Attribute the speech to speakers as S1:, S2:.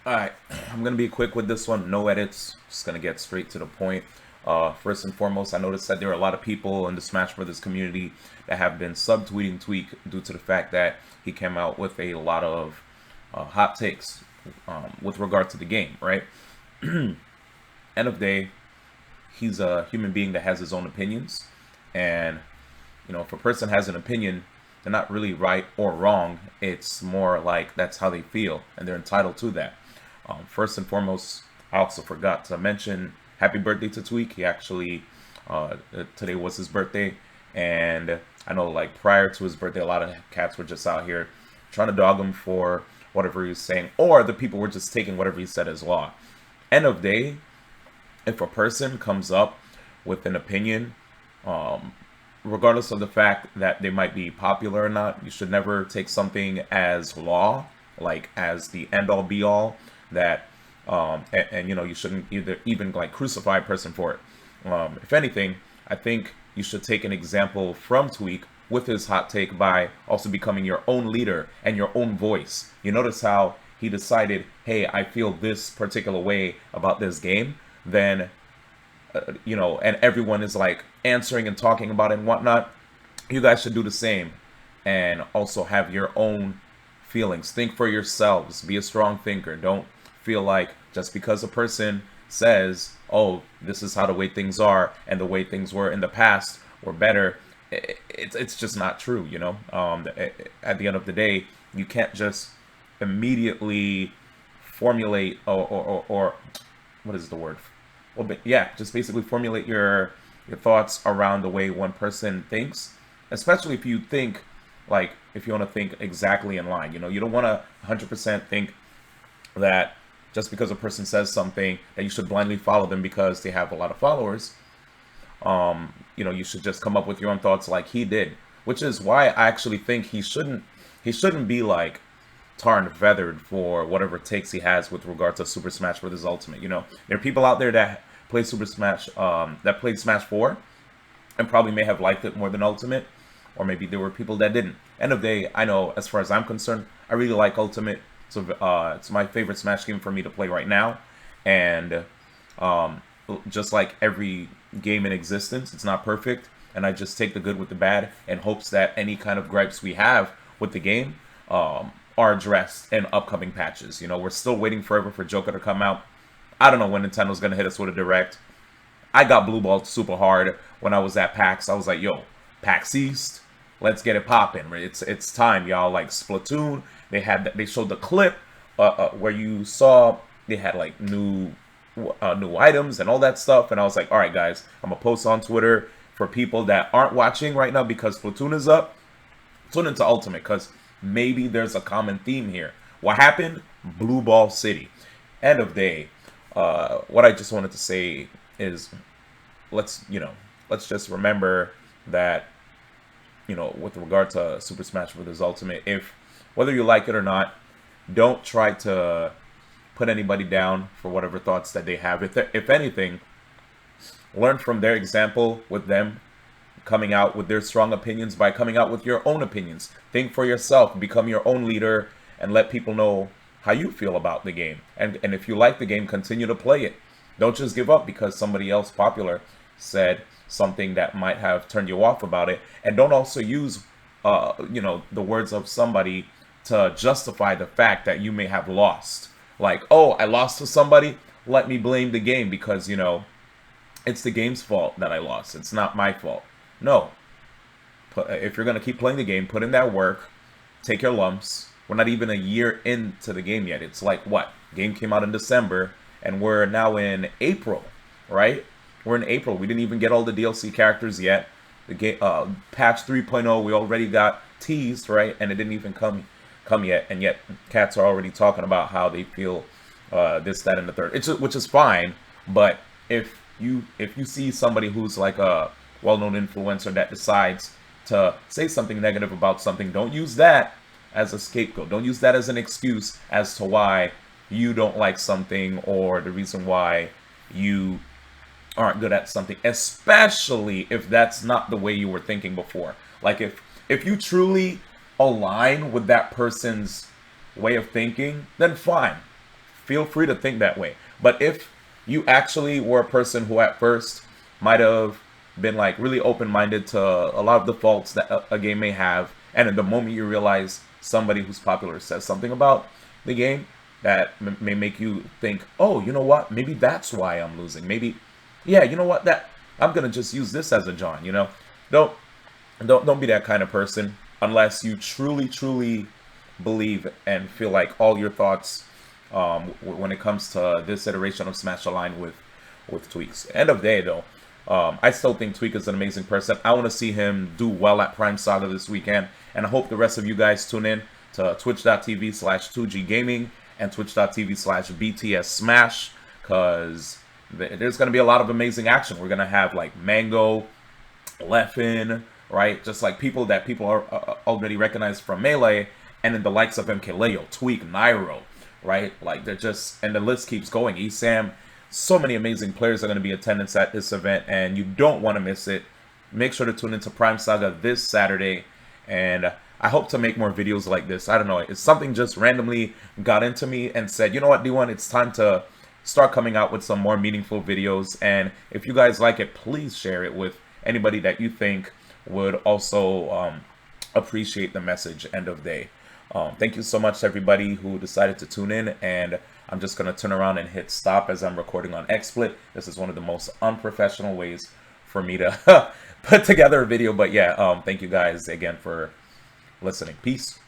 S1: Alright, I'm going to be quick with this one. No edits. Just going to get straight to the point. First and foremost, I noticed that there are a lot of people in the Smash Brothers community that have been subtweeting Tweek due to the fact that he came out with a lot of hot takes with regard to the game, right? End of day, he's a human being that has his own opinions. And, if a person has an opinion, they're not really right or wrong. It's more like that's how they feel, and they're entitled to that. First and foremost, I also forgot to mention happy birthday to Tweek. He actually, today was his birthday, and I know like prior to his birthday, a lot of cats were just out here trying to dog him for whatever he was saying, or the people were just taking whatever he said as law. End of day, if a person comes up with an opinion, regardless of the fact that they might be popular or not, you should never take something as law, like as the end all be all, that and you shouldn't even like crucify a person for it. If anything, I think you should take an example from Tweek with his hot take by also becoming your own leader and your own voice. You notice how he decided, hey, I feel this particular way about this game, then and everyone is like answering and talking about it and whatnot. You guys should do the same and also have your own feelings. Think for yourselves. Be a strong thinker. Don't feel like just because a person says, oh, this is how the way things are and the way things were in the past were better. It's just not true, At the end of the day, you can't just immediately formulate or what is the word? Well, but yeah, just basically formulate your thoughts around the way one person thinks, especially if you think like if you want to think exactly in line. You don't want to 100% think that just because a person says something that you should blindly follow them because they have a lot of followers. You should just come up with your own thoughts like he did, which is why I actually think he shouldn't be like tar and feathered for whatever takes he has with regard to Super Smash Bros. Ultimate. There are people out there that play Super Smash, that played Smash 4 and probably may have liked it more than Ultimate, or maybe there were people that didn't. End of day, I know as far as I'm concerned, I really like Ultimate. So it's my favorite Smash game for me to play right now, and just like every game in existence, it's not perfect, and I just take the good with the bad in hopes that any kind of gripes we have with the game are addressed in upcoming patches. We're still waiting forever for Joker to come out. I don't know when Nintendo's gonna hit us with a direct. I got blue balled super hard when I was at PAX. I was like, yo, PAX East, let's get it popping. It's time, y'all. Like Splatoon, they showed the clip where you saw they had like new items and all that stuff, and I was like, all right, guys, I'm gonna post on Twitter for people that aren't watching right now because Splatoon is up. Tune into Ultimate because maybe there's a common theme here. What happened? Blue Ball City. End of day. What I just wanted to say is, let's just remember that, with regard to Super Smash Bros. Ultimate, if whether you like it or not, don't try to put anybody down for whatever thoughts that they have. If anything, learn from their example with them coming out with their strong opinions by coming out with your own opinions. Think for yourself, become your own leader, and let people know how you feel about the game. And if you like the game, continue to play it. Don't just give up because somebody else popular said something that might have turned you off about it. And don't also use, the words of somebody to justify the fact that you may have lost. Like, oh, I lost to somebody, let me blame the game because, it's the game's fault that I lost. It's not my fault. No. If you're going to keep playing the game, put in that work, take your lumps. We're not even a year into the game yet. It's like, what? Game came out in December, and we're now in April, right? We're in April. We didn't even get all the DLC characters yet. The game, patch 3.0, we already got teased, right? And it didn't even come yet, and yet cats are already talking about how they feel this, that, and the third. Which is fine, but if you see somebody who's like a well-known influencer that decides to say something negative about something, don't use that as a scapegoat. Don't use that as an excuse as to why you don't like something or the reason why you aren't good at something, especially if that's not the way you were thinking before. Like if you truly align with that person's way of thinking, then fine. feel free to think that way. But if you actually were a person who at first might have been like really open-minded to a lot of the faults that a game may have, and in the moment you realize somebody who's popular says something about the game that may make you think, oh, you know what, maybe that's why I'm losing. Maybe, yeah, you know what, that I'm gonna just use this as a John. You know, don't be that kind of person unless you truly believe and feel like all your thoughts when it comes to this iteration of Smash align with Tweek's. End of day though, I still think Tweek is an amazing person. I want to see him do well at Prime Saga this weekend, and I hope the rest of you guys tune in to twitch.tv/2G Gaming and twitch.tv/BTS Smash, because there's going to be a lot of amazing action. We're going to have like Mango, Leffen, right? Just like people that people are already recognized from Melee, and then the likes of MKLeo, Tweek, Nairo, right? Like they're just, and the list keeps going. ESAM, so many amazing players are going to be in attendance at this event, and you don't want to miss it. Make sure to tune into Prime Saga this Saturday, and I hope to make more videos like this. I don't know, it's something just randomly got into me and said, you know what, D1, it's time to start coming out with some more meaningful videos. And if you guys like it, please share it with anybody that you think would also appreciate the message. End of day. Thank you so much to everybody who decided to tune in, and I'm just going to turn around and hit stop as I'm recording on XSplit. This is one of the most unprofessional ways for me to put together a video, but yeah, thank you guys again for listening. Peace.